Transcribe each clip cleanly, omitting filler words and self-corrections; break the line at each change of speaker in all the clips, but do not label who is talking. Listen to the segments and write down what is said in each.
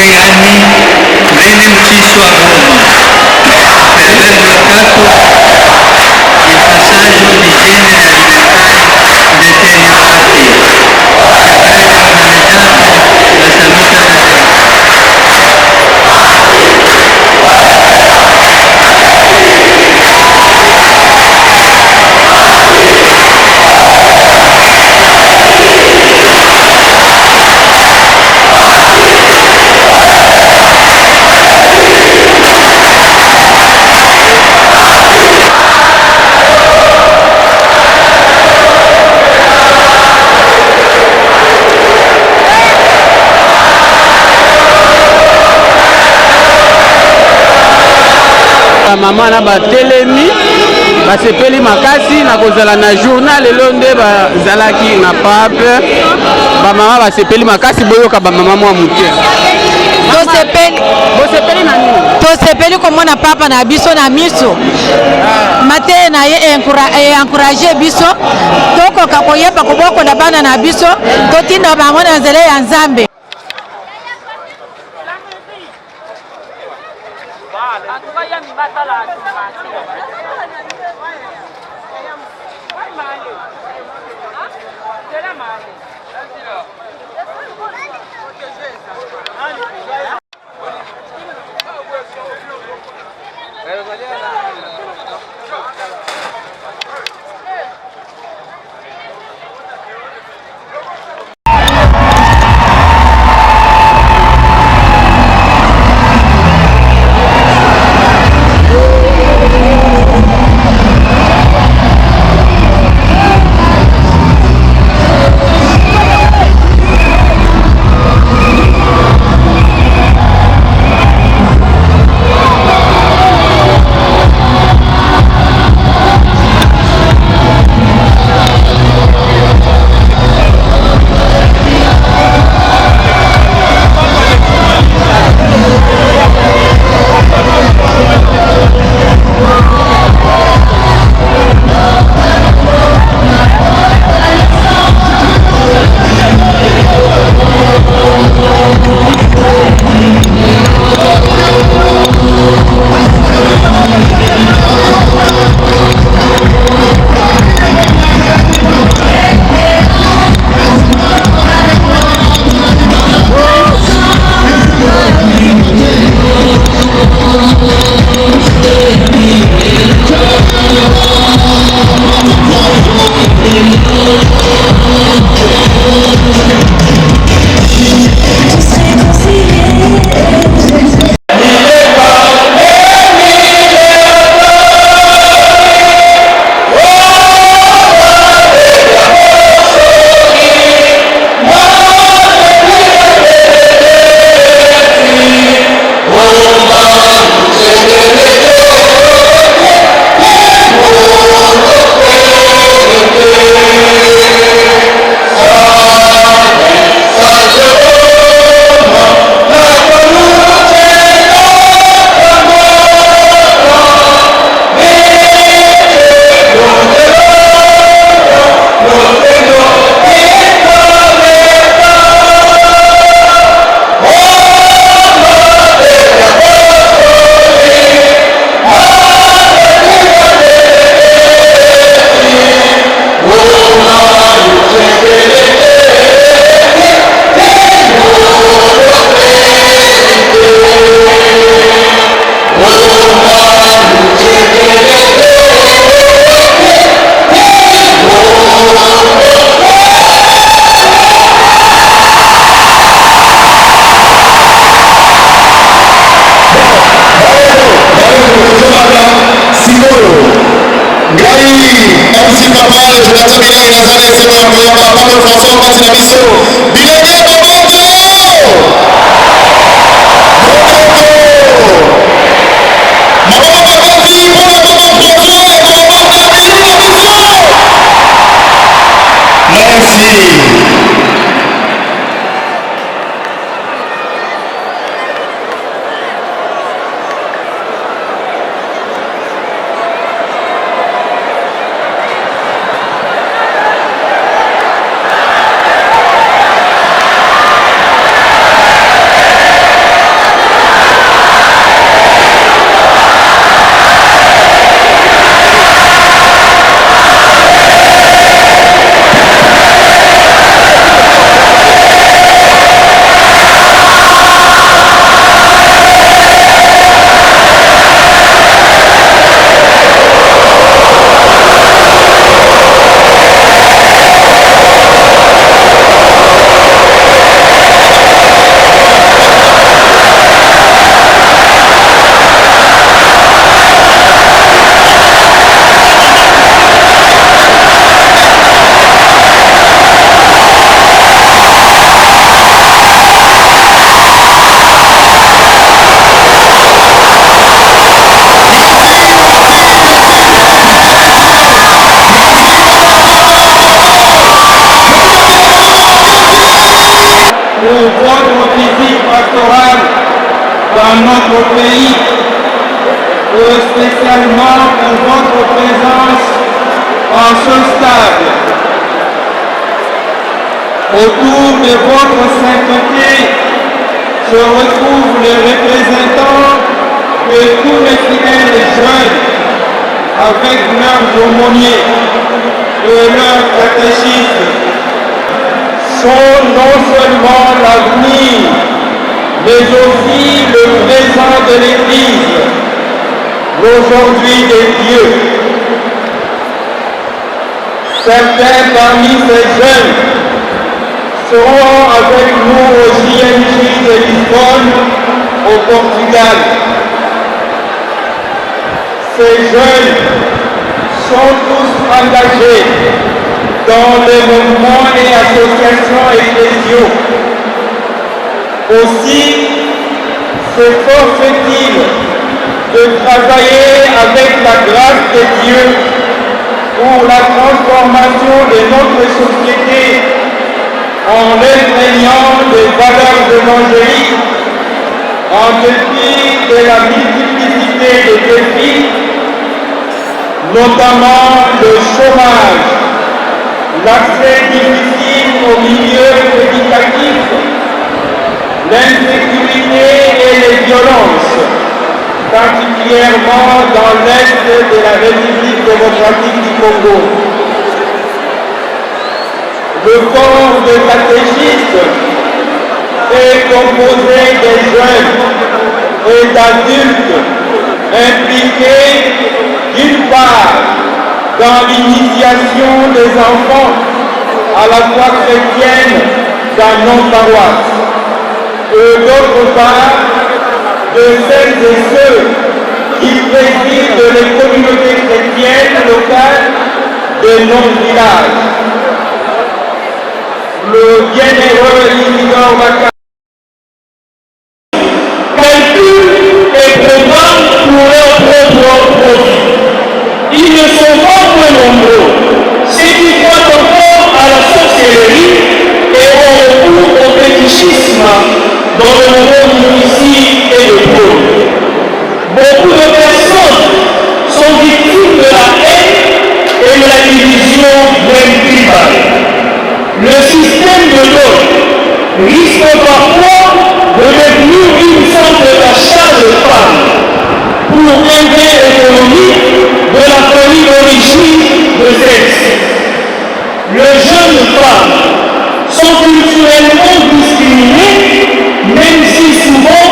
Mariani venne ucciso a Roma per aver bloccato il passaggio di generi alimentari deteriorati che avrebbero danneggiato la salute del
Mama na batelemi basepeli makasi na kozala na journal lelo nde bazalaki na pape ba mama basepeli makasi boyoka ba mama mwa muke bosepeli na nini
tosepeli komona papa na biso na miso mate na ye encourager biso tokoka koyeba kobokola bana na biso totinda bango na nzela ya Nzambe.
dans notre pays, et spécialement pour votre présence en ce stade. Autour de votre sainteté se retrouvent les représentants de tous les fidèles jeunes avec leurs aumôniers et leurs catéchistes sont non seulement l'avenir, mais aussi le présent de l'Église, l'aujourd'hui des dieux. Certains parmi ces jeunes seront avec nous au JMJ de Lisbonne, au Portugal. Ces jeunes sont tous engagés dans les mouvements et associations ecclésiaux. Aussi, s'efforce-t-il de travailler avec la grâce de Dieu pour la transformation de notre société en l'imprégnant des valeurs évangéliques en dépit de la multiplicité des défis, notamment le chômage, l'accès difficile au milieu éducatif, l'insécurité et les violences, particulièrement dans l'est de la République démocratique du Congo. Le corps de catéchistes est composé des jeunes et d'adultes impliqués d'une part dans l'initiation des enfants à la foi chrétienne dans nos paroisses et d'autre part de celles et ceux qui président les communautés chrétiennes locales de nos villages. Le bienheureux Isidore Baka calcule et programme pour leur propre profit. Ils ne sont pas moins nombreux. Ceux qui croient encore à la sorcellerie et ont recours au fétichisme dans le monde difficile et de pauvre. Beaucoup de personnes sont victimes de la haine et de la division même tribale. Le système de l'ordre risque parfois de devenir une sorte d'achat de femmes pour un gain économique de la famille d'origine de celle-ci. Les jeunes femmes sont culturellement discriminées, même si souvent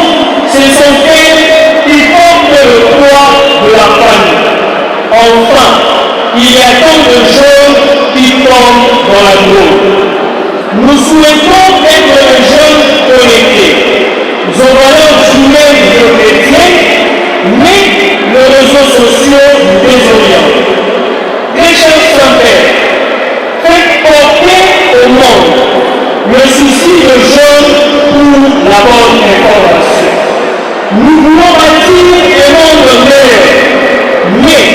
ce sont elles qui portent le poids de la famille. Enfin, il y a tant de jeunes qui tombent dans la drogue. Nous souhaitons être des jeunes connectés aux valeurs humaines et chrétiennes, mais les réseaux sociaux nous désorientent. Mes chers frères, faites porter au monde le souci de jeunes pour la bonne information. Nous voulons bâtir un monde meilleur, mais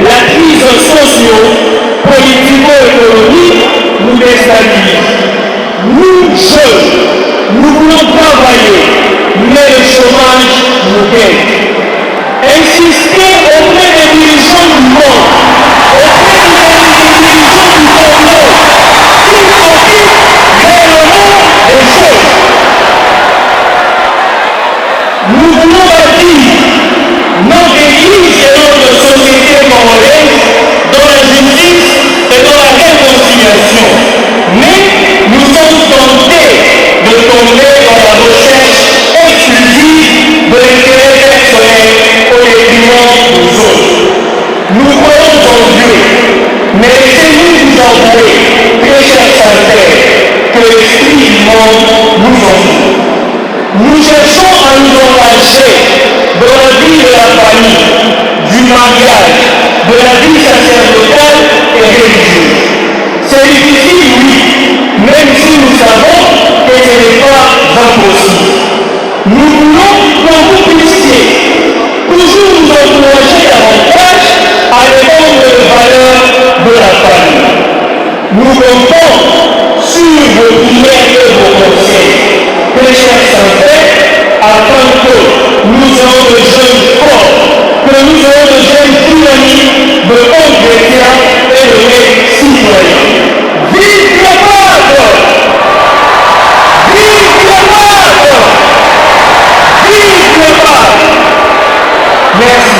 la crise socio-politico-économique nous déstabilise. Nous, jeunes, nous voulons travailler, mais le chômage nous gagne. Insister auprès des dirigeants du monde, auprès des dirigeants du Congo, qui s'occupent réellement des choses. Nous voulons bâtir notre église et notre société congolaise dans la justice et dans la réconciliation. Mais nous sommes tentés de tomber dans la recherche exclusive de l'intérêt personnel au détriment des autres. Nous croyons en Dieu, mais laissez-nous vous avouer, très chers frères, que l'esprit du monde nous entoure. Nous cherchons à nous engager dans la vie de la famille, du mariage, de la vie sacerdotale et religieuse. C'est difficile, oui, même si nous savons que ce n'est pas impossible. Nous voulons que vous puissiez toujours nous encourager davantage à défendre les valeurs de la famille. Nous comptons sur vos prières et vos conseils, très chers frères, afin que nous aurons de jeunes dynamiques, de bons chrétiens et de vrais citoyens. Vive le pape! Vive le pape! Vive le pape! Merci.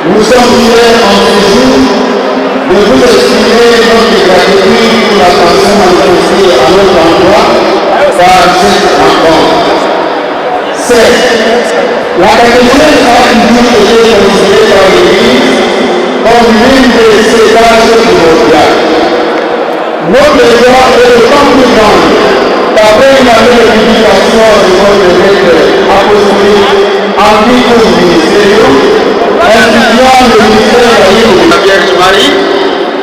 Nous sommes fiers en ce jour de vous exprimer notre gratitude pour l'attention manifestée à notre endroit par cette rencontre. Certes, la catéchèse a toujours été considérée par l'Église comme l'une de ses tâches primordiales. Notre joie est d'autant plus grande qu'après une année de publication de votre lettre apostolique Antiquus Ministerium, instituant le ministère de la Vierge Marie,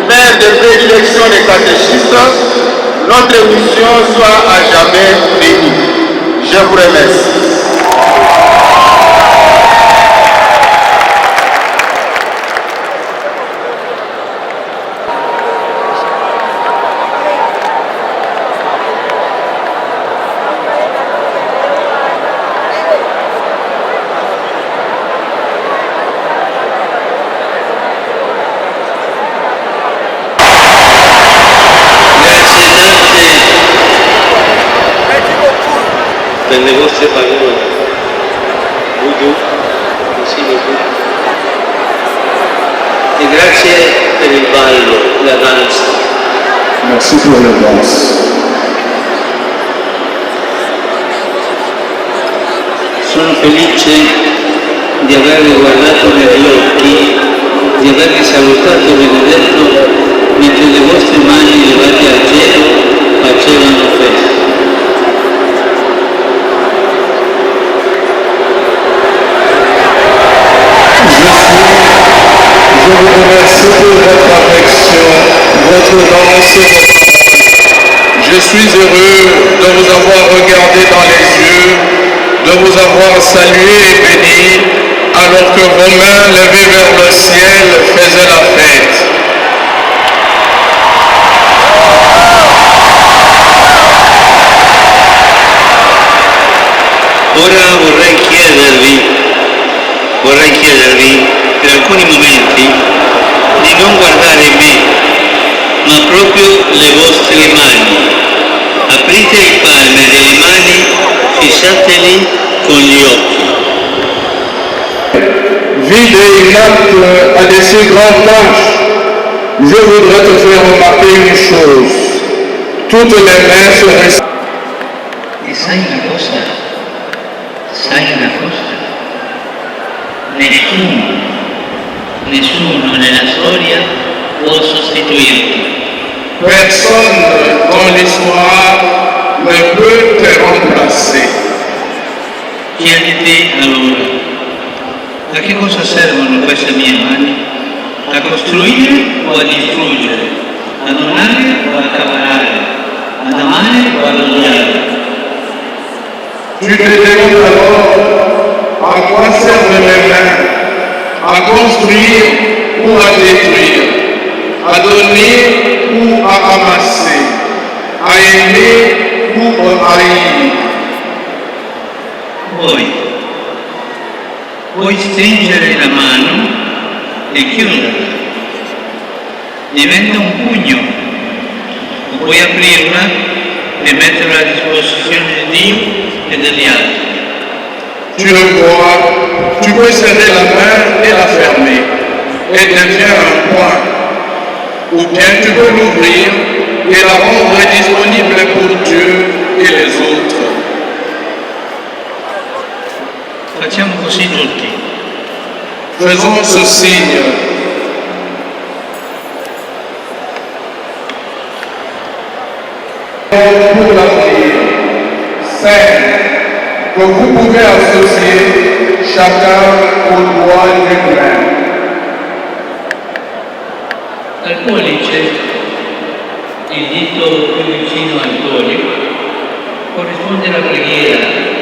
mère de prédilection des catéchistes, notre mission soit à jamais bénie. Je vous remercie.
del negocio español, Budu, e grazie per il ballo, la danza.
Merci pour la danse.
Sono felice di avervi guardato negli occhi, di avervi salutato e benedetto mentre le vostre mani levate al cielo facevano festa.
Je vous remercie pour votre affection, votre danse, votre amour. Je suis heureux de vous avoir regardé dans les yeux, de vous avoir salué et béni, alors que vos mains levées vers le ciel faisaient la fête.
Ora vorrei chiedervi per alcuni momenti di non guardare me, ma proprio le vostre mani. Aprite le palme delle mani, fissateli con gli occhi.
Vide et inapte à de si grandes tâches, je voudrais te faire remarquer une chose. Toutes les mains se
E sai una cosa? Nessuno nella storia può sostituirti.
Personne dans l'histoire ne peut te remplacer.
Chiediti allora, a che cosa servono queste mie mani? A costruire o a distruggere? A donare o a cavarare? Ad amare o ad odiare?
Tu te demandes alors à quoi servent mes mains? À construire ou à détruire? À donner ou à amasser? À aimer ou à haïr?
Puoi stringere la mano e chiuderla, diventa un pugno, o puoi aprirla e metterla a disposizione di Dio e degli altri.
Tu le vois, tu peux serrer la main et la fermer et devient un point. Ou bien tu peux l'ouvrir et la rendre disponible pour Dieu et les autres.
Facciamo così tutti.
Faisons ce signe. Pour la prière, c'est que vous pouvez associer chacun au doigt d'une main.
Al pollice, il dito più vicino al pollice, corrisponde alla preghiera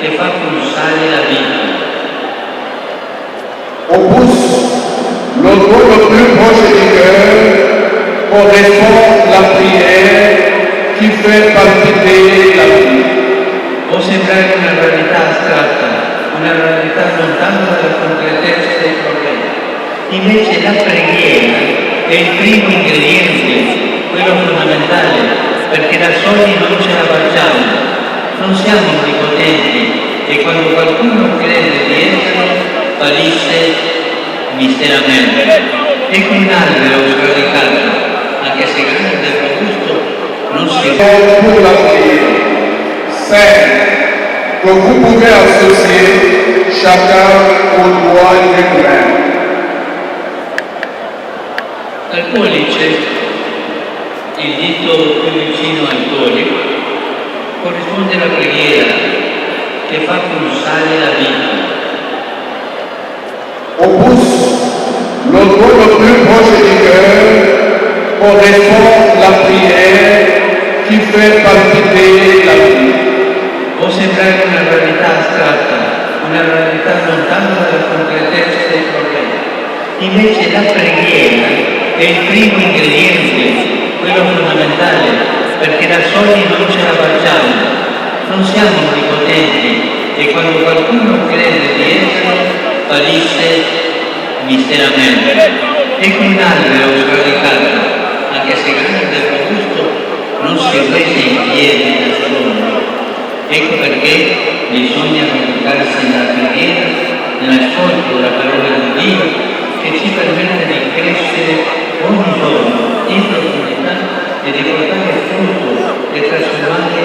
che fa pulsare la vita.
Au pouce, le doigt le plus proche du cœur correspond la prière qui fait palpiter la vie.
Può sembrare una realtà astratta, una realtà lontana dalla concretezza dei problemi. Invece la preghiera è il primo ingrediente, quello fondamentale, perché da soli non ce la facciamo, non siamo onnipotenti e quando qualcuno crede di esserlo, fallisce miseramente. Ecco un albero sradicato, anche se grande e robusto, non si
Pour la prière, c'est que vous pouvez associer chacun au doigt d'une main.
Al pollice, il dito più vicino al pollice, corrisponde alla preghiera che fa pulsare la vita.
Au pouce, le doigt le plus proche du cœur correspond la prière qui fait palpiter la vie.
Può sembrare una realtà astratta, una realtà lontana dalla concretezza dei problemi. Invece la preghiera è il primo ingrediente, quello fondamentale, perché da soli non ce la facciamo, non siamo onnipotenti e quando qualcuno crede di esserlo, fallisce miseramente. Ecco un albero sradicato, anche se grande e robusto, non si regge in piedi da solo. Ecco perché bisogna collocarsi nella preghiera, nell'ascolto della parola di Dio, che ci permette di crescere ogni giorno in profondità e di portare frutto e trasformare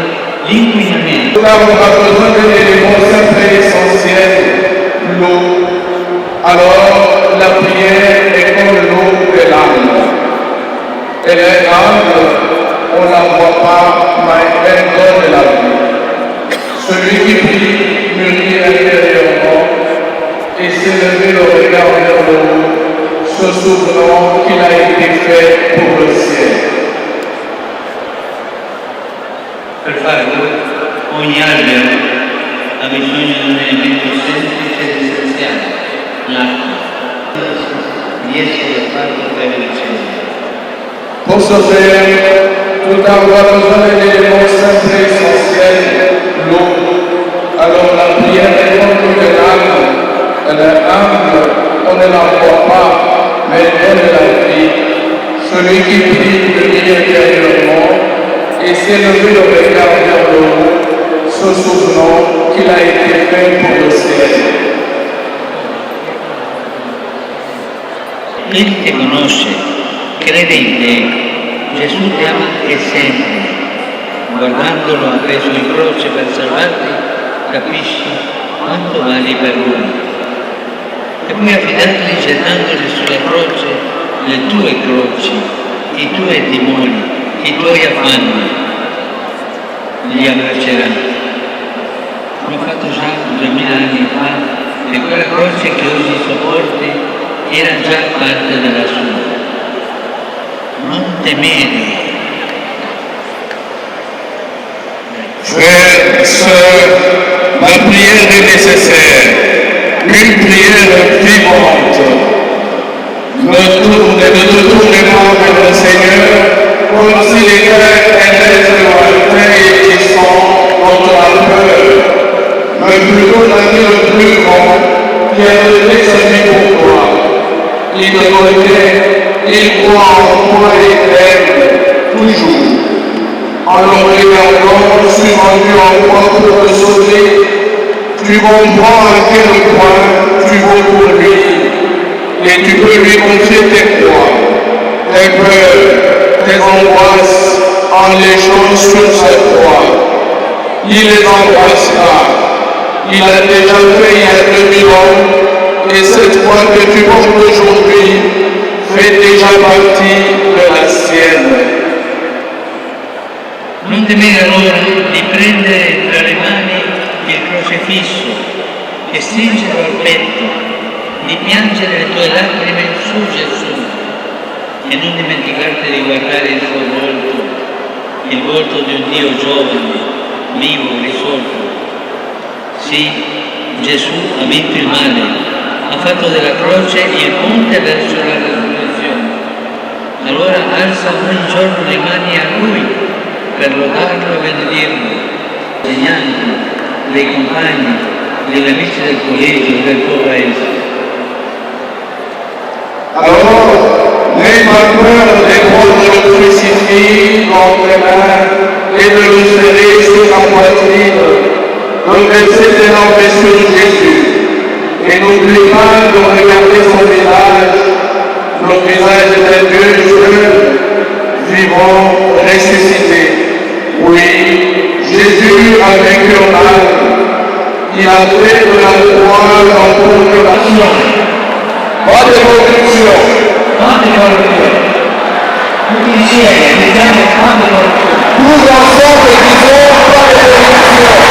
l'inquinamento.
Nous avons besoin d'un élément simple et essentiel, l'eau. Alors, la prière est comme l'eau de l'âme. Elle est humble, on ne la voit pas, mais elle donne la vie. Celui qui prie mûrit intérieurement et s'élever le regard vers le haut, se souvenant qu'il a été fait pour le ciel.
Per farlo, ogni albero ha bisogno di un elemento semplice ed essenziale, l'acqua, di essere fatto per il cielo.
Pour ce faire, tout avoir besoin d'un élément simple et essentiel, l'eau. Alors la prière est comme de l'âme, elle est humble, on ne la voit pas, mais elle donne la vie. Celui qui prie prie intérieurement et s'élever le regard vers le haut, se souvenant qu'il a été fait pour le ciel.
Il ti conosce, crede in te, Gesù ti ama e sente. Guardandolo appeso in croce per salvarti, capisci quanto vali per lui. E puoi affidarti gettandoli sulla croce le tue croci, i tuoi timori, i tuoi affanni li abbracceranno. L'ho fatto già 2000 anni fa e quella croce che oggi sopporti era già parte della sua. Non temere.
Frères, sœurs, la prière est nécessaire, une prière vivante. Ne tournez-vous vers le Seigneur comme s'il était un être lointain et qui sent notre peur, mais plutôt l'ami le plus grand qui a donné sa vie pour toi. Il te connaît, il croit en toi et t'aime toujours. Alors regardant, suspendu en toi pour te sauver, tu comprends à quel point tu vaux pour lui et tu peux lui confier tes croix, tes peurs, tes angoisses en les changeant sur cette croix. Il les embrassera. Il a déjà fait il y a 2000 ans et cette croix que tu portes aujourd'hui fait déjà partie de la sienne.
Non temere allora di prendere tra le mani il crocefisso e stringerlo al petto, di piangere le tue lacrime su Gesù e non dimenticarti di guardare il suo volto, il volto di un Dio giovane, vivo, risorto. Sì, Gesù ha vinto il male, ha fatto della croce il ponte verso la resurrezione. Allora alza ogni giorno le mani a Lui per lodarlo e benedirlo, insegnanti, dei compagni, degli amici del collegio, del tuo paese.
Alors, n'aie pas peur de prendre le crucifix dans tes mains et de le serrer sur ta poitrine, de verser tes lampes sur Jésus. Et n'oublie pas de regarder son visage, le visage d'un Dieu jeune, vivant, ressuscité. Oui, Jésus a vaincu le mal. Il a fait de la croix en proclamation. Pas de corruption.
Pas de corruption. Tutti insieme, diciamo pas de corruption.
Tous ensemble disons pas de corruption.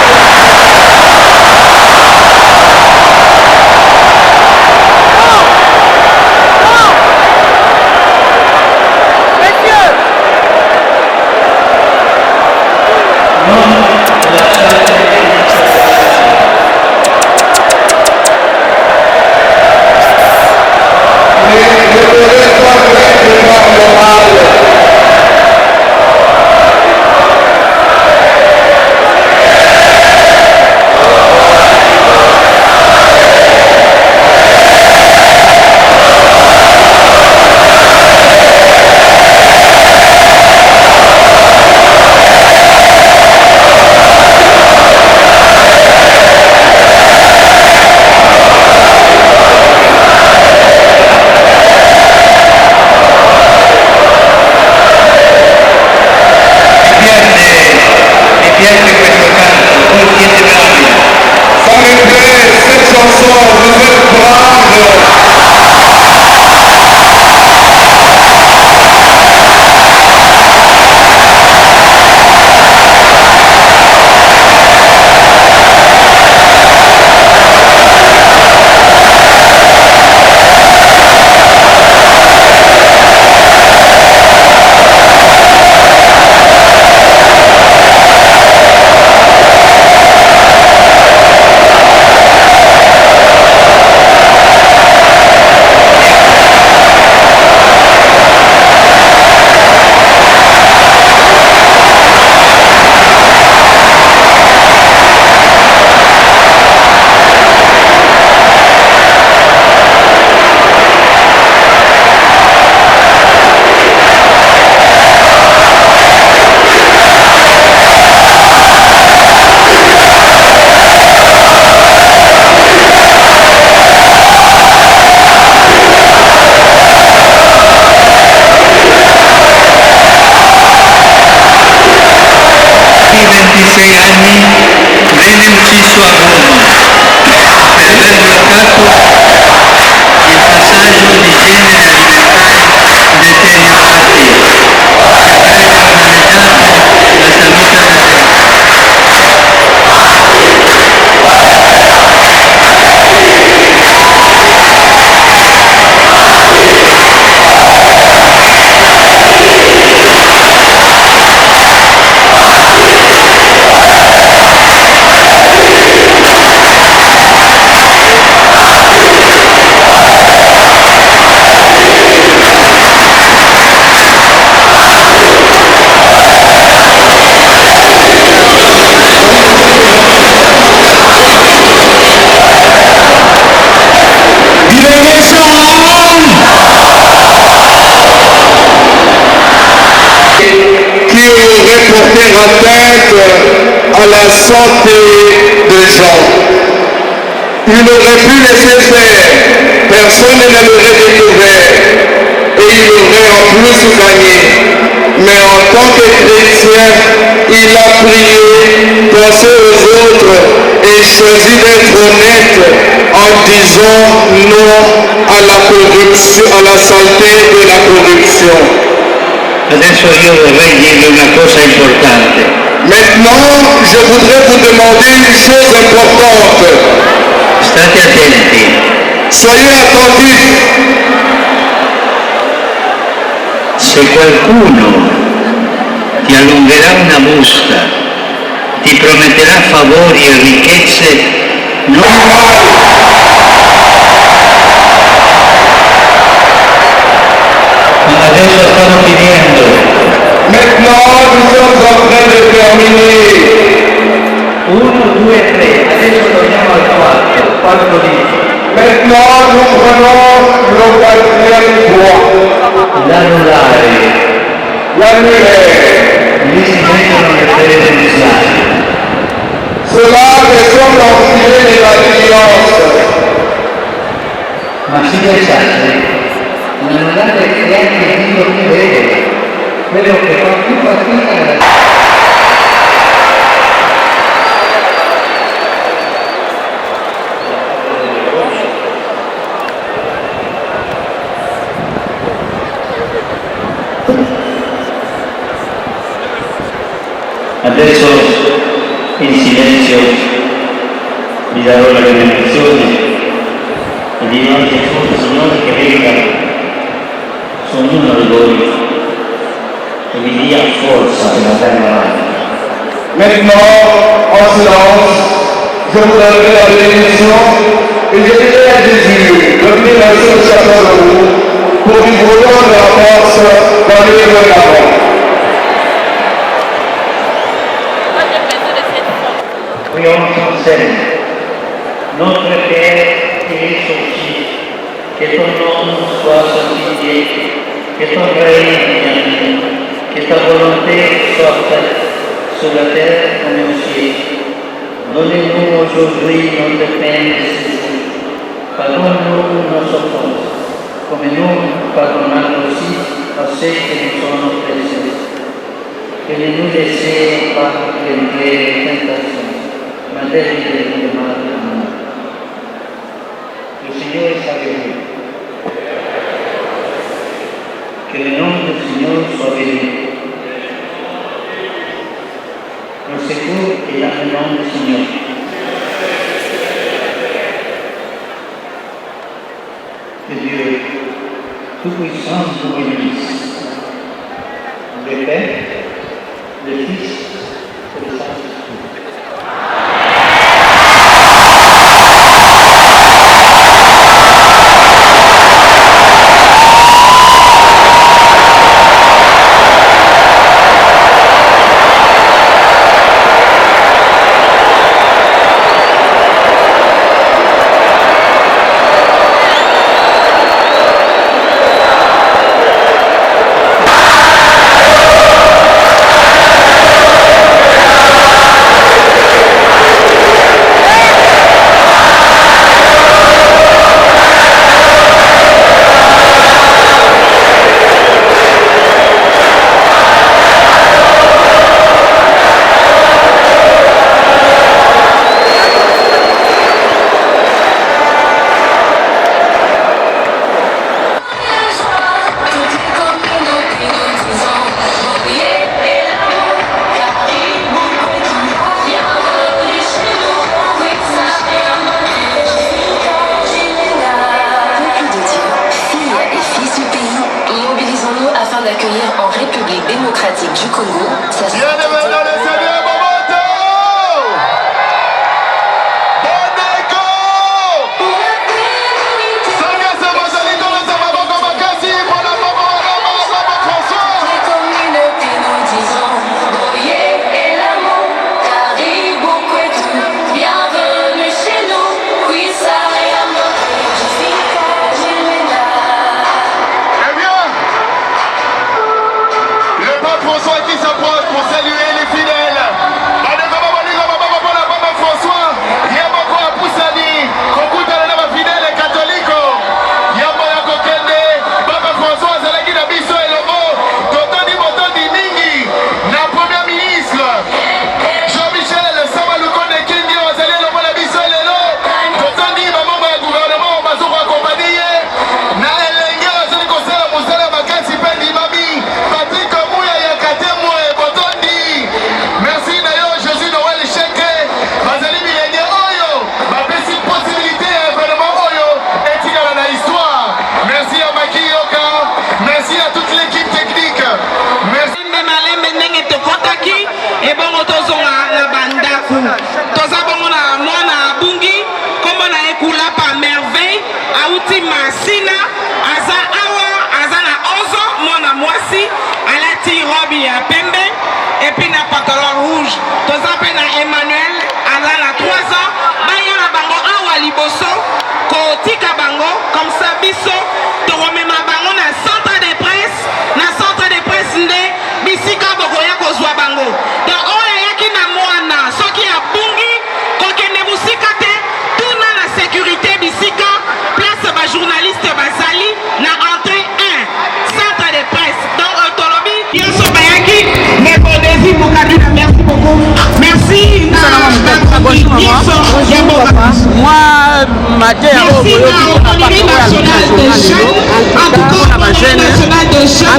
porter atteinte à la santé des gens. Il aurait pu laisser faire, personne ne l'aurait découvert et il aurait en plus gagné. Mais en tant que chrétien, il a prié, pensé aux autres et choisi d'être honnête en disant non à la corruption, à la saleté de la corruption.
Adesso io vorrei dirvi una cosa importante.
Maintenant, je voudrais vous demander une chose importante.
State attenti.
Soyez attentifs.
Se qualcuno ti allungherà una busta, ti prometterà favori e ricchezze, non adesso stiamo finendo.
Maintenant, nous sommes en train de terminer.
1, 2, 3, adesso torniamo al 4 dice.
Maintenant, nous prenons le quatrième point.
L'anulare.
L'annulaire.
Lì si mettono le credenziali.
Cela sont enfilés de l'alliance.
Ma si pensate, l'anulare è anche Dio che vede, quello che fa più fatica nella Adesso in silenzio vi darò la benedizione e vi ringrazio il Signore che venga su ognuno di voi e vi dia forza per andare avanti.
Maintenant, en silence, je vous donnerai la bénédiction et je dirai à Jésus de venir sur chacun de vous pour lui redonner la force d'aller de l'avant.
Prions ensemble. Notre Père qui es aux cieux, que ton nom soit sanctifié, que ton règne vienne, que ta volonté soit faite sur la terre comme au ciel. Donne-nous aujourd'hui notre pain de ce jour. Pardonne-nous nos offenses, comme nous pardonnons aussi à ceux qui nous sont oppressés. Et ne nous laissez pas entrer en tentation. Ma délivre du mal. Le Seigneur est avec vous. Que le nom du Seigneur soit béni. Le secours est dans le nom du Seigneur. Que Dieu Tout-Puissant vous bénisse. Le Père, le Fils et le Saint-Esprit.
François qui s'approche pour saluer les fidèles. Papa François, Yamako Apoussani, Kokuta Lama fidèle catholique. Yamako Kende, Papa François, Zalaki Nabiso et Lomo, Totoni Motoni Mingi, la première ministre. Jean-Michel Samalouko de Kendi, Ozali Lomo Nabiso et Lelo, Totoni Maman gouvernement, Mazou accompagné. Na Elenge, Ozali Kosala Moussala Makasi Pendi Mami, Patrick Mouya Yakate Moué, Botondi. Merci d'ailleurs, Jésus Noël Cheke, Bazali Millénier Oyo, ma petite possibilité, événement Oyo, est dans la histoire. Merci à Maki Yoka, merci à toute l'équipe technique. Merci.
Et bon, tozonga la bandaku. Toza bongo na mwana bungi, kombo na ekula pa merveille, auti masina, aza awa, aza na ozo, mwana mwasi, alati robi ya pembe, et puis na pantalon rouge. Toza pe na Emmanuel, ala na 3 ans, baya na bango awa liboso, kotika bango, comme ça biso, toromema bango na centre de presse, na centre de presse nde, bisika boko ya kozwa bango. Donc oya yaki na mwana, soki ya bungi, kokende musika te, tuna na sécurité bisika, place ba journaliste bazali, na entrée 1, centre de presse. Donc autolobi, yoso bayaki, mais pour Desi Moukadina, merci beaucoup. Merci.
Moi, matin,
en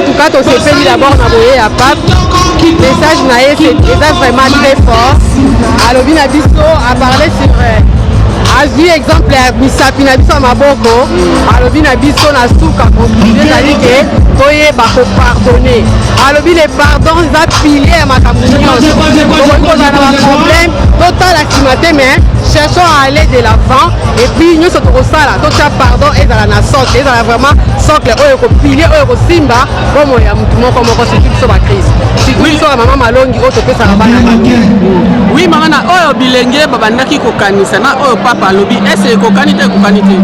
tout cas, on s'est fait d'abord d'envoyer à Pape. Le message naïe, c'est vraiment très fort. Alobi Nabiso a parlé sur a vu exemple ya misapi na biso ya maboko alobi na biso na suka conclusion ezali ke toyeba kopardonne alobi le pardon eza pilier ya makambo nyonso okoki kozala na baproblème totala nsima te mais cherchons à aller de l'avant et puis nyonso tokosala totia pardon ezala na socle ezala vraiment socle oyo ekopilier oyo ekosimba bomo ya mutu moko moko surtout biso bakristo surtout biso ya mama malongi oyo topesaka bana
oui mama na oyo bilenge babandaki kokanisa na oyo papa alobi ese ekokani te ekokani te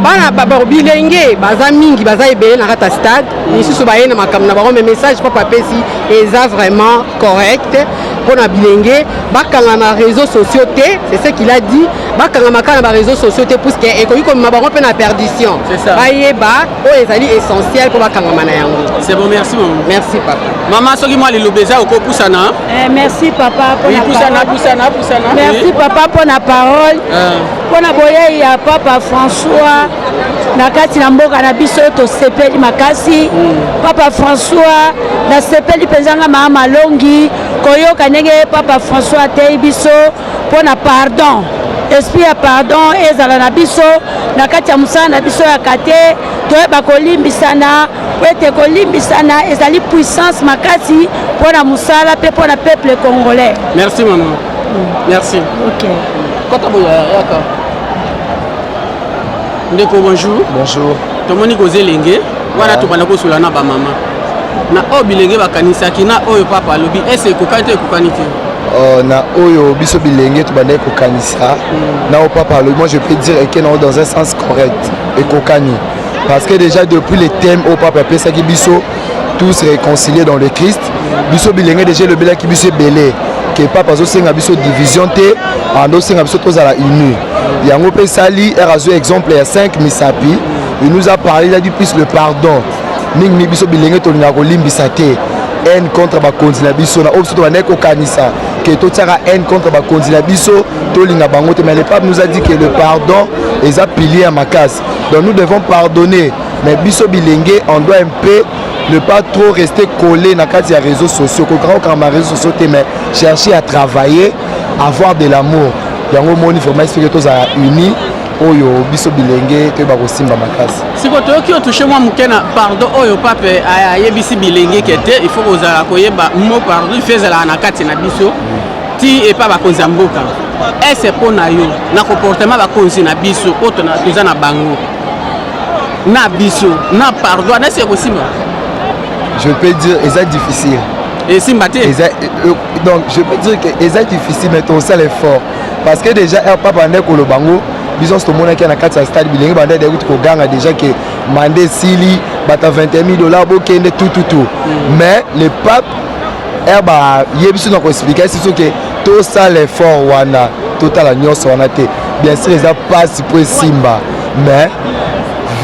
bana bilenge baza mingi baza ebele na kati ya stade misusu baye na makambo na bango mais message papa apesi eza vraiment correct mpona bilenge bakanga na réseaux sociaux te c'est ce qu'il a dit bakanga maka na baréseaux sociaux te puisque ekoki komema bango mpe na perdition bayeba oyo ezali essentiel mpo bakangama na yango.
C'est bon, merci maman.
Merci papa.
Maman soki mwa liloba eza okopusana.
Merci papa pour la
parole.
Merci papa pour la parole. Pour la boye ya papa François na kati na mboka na biso to sepeli makasi. Papa François na sepeli penzanga mama longi koyoka ndenge papa François te biso pour na pardon. Esprit ya pardon ezala na biso na kati ya musala na biso ya kate toyeba kolimbisana ete kolimbisana ezali puissance makasi mpona musala mpe mpona peuple congolais.
Merci maman. Merci.
Ok.
Kota boya yaka. Ndeko bonjour.
Bonjour.
Tomoni kozelenge wana tobanda kosula na ba mama. Na oyo bilenge bakanisaki na oyo papa alobi ese ekokani te ekokani te.
Na oyo biso bilenge tobanda kokanisa na o papa alobi moi je peux dire que non dans un sens correct ekokani parce que déjà depuis le thème au papa pesaki biso tous réconciliés dans le Christ biso bilenge déjà le belaki biso belé que papa zo senga biso division te ando senga biso tozala uni yango pe sali erazo exemple ya 5 misapi il nous a parlé il a dit plus le pardon mingi biso bilenge tolinga kolimbisa te haine contre bakonzi na biso na biso tobandaki kokanisa ke totiaka haine contre bakonzi na biso tolinga bango te mais le pape nous a dit que le pardon eza pilier ya makasi donc nous devons pardonner mais biso bilenge on doit un peu ne pas trop rester collé na kati ya réseaux sociaux kokaka ma réseaux sociaux te mais chercher à travailler avoir de l'amour yango moni vraiment expliquer tozala unis oyo biso bilenge toyeba kosimba makasi
siko toyoki otouche mwa moke na pardon oyo pape ayebisi bilenge ke te il faut kozala koyeba mo pardon ife ezalaka na kati na biso ti epa bakonzi ya mboka ese mpo na yo na comportement bakonzi na biso oyo toza na bango na biso na pardon anasi ekosimba
je peux dire eza difficile
esimba te
donc je peux dire que eza difficile mais tosala effort parce que déjà papa nde kolobango biso tomonaki na kati ya stade bilenge banda de route koganga déjà que mandé sili bata $21,000 bokende tout mais le pape eba yebiso na ko expliquer c'est que tout ça l'effort wana total la nyonso wana te bien sûr les a pas si pour simba mais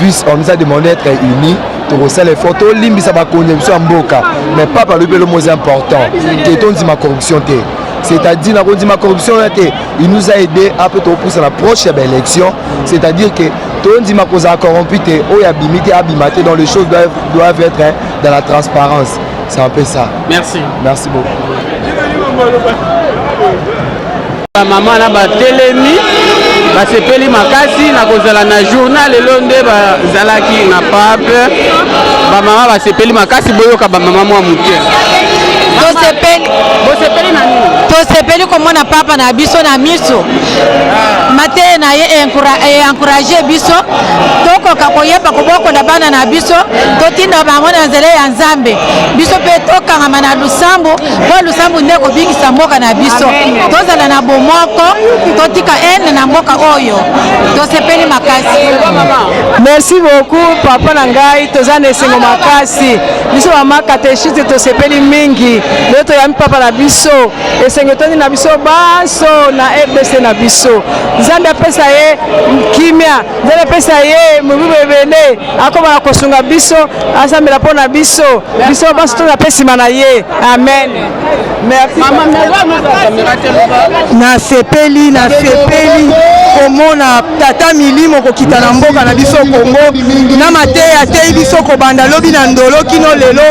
vu on nous a demandé d'être unis pour ça l'effort to limbisa ba konyebiso ya mboka mais papa le le mot important que ton dit ma corruption te c'est-à-dire la corruption il nous a aidé à peut pousser la prochaine élection, c'est-à-dire que tout le monde a corrompu ou abimité dans les choses doivent être dans la transparence. C'est un peu ça.
Merci.
Merci beaucoup.
Maman na ba telemi ba sepeli makasi na kozala na journal elonde ba zalaki na pape ba mama ba sepeli makasi boyoka ba mama mwa muke.
tosepeli komona papa na biso na miso mate na ye encourage biso tokoka koyeba kobokola bana na biso totinda bango na nzela ya nzambe biso mpe tokangama na lusambo po lusambo nde kobingisa mboka na biso tozala na bomoko totika ene na mboka oyo tosepeli makasi.
Merci beaucoup papa na ngai toza na esengo makasi biso mama katechiste tosepeli mingi leo toyami papa na biso esengo toni na biso baso na RDC na biso nzambe apesa ye kimia nzambe apesa ye mobibo ebele akoma na kosunga biso asambela mpo na biso biso baso tozapesi nsima na ye amen. Merci nasepeli komona tata milimo kokita na mboka na biso Kongo na mateya te biso kobanda lobi na ndolo kino lelo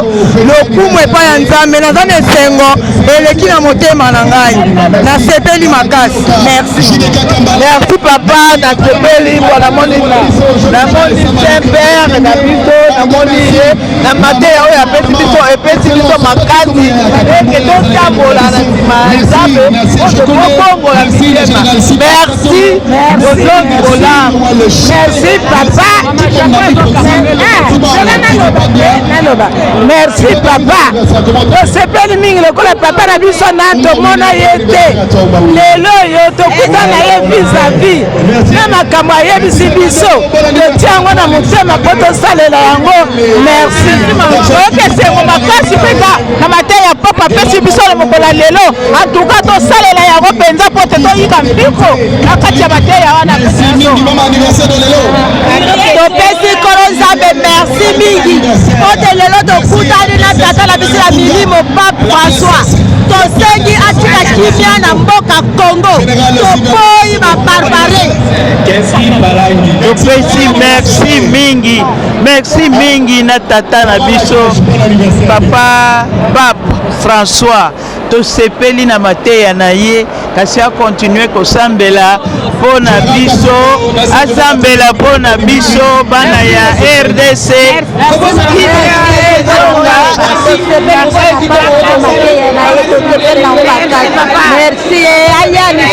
lokumu epai ya nzambe naza na esengo eleki na motema na ngai nasepeli makasi. Merci papa nasepeli mpo namoni pere na biso namoni ye na mateya oyo apesi biso makasi eke totambola na nsima ya nzambe oyo tokongola mitema. Merci papa. Merci papa. Tosepeli mingi lokola papa na biso na tomona ye te lelo yo tokutana ye vis-à-vis na makambo ayebisi biso totia yango na motema mpo tosalela yango. Merci oyokesengo makasi mpenza na mateya ya papa apesi biso na mokola lelo antuka tosalela yango mpenza mpo te toyika mbiko na kati ya mateya wana topesi kolo nzambe. Merci mingi ote lelo tokutani na tata na biso ya milimo pape François tosengi atika kimia na mboka Congo topoyi barbare.
Topesi merci mingi na tata na biso papa pape François tosepeli na mateya na ye kasi akontinue kosambela mpo na biso asambela mpo na biso bana ya RDC.
Merci ayani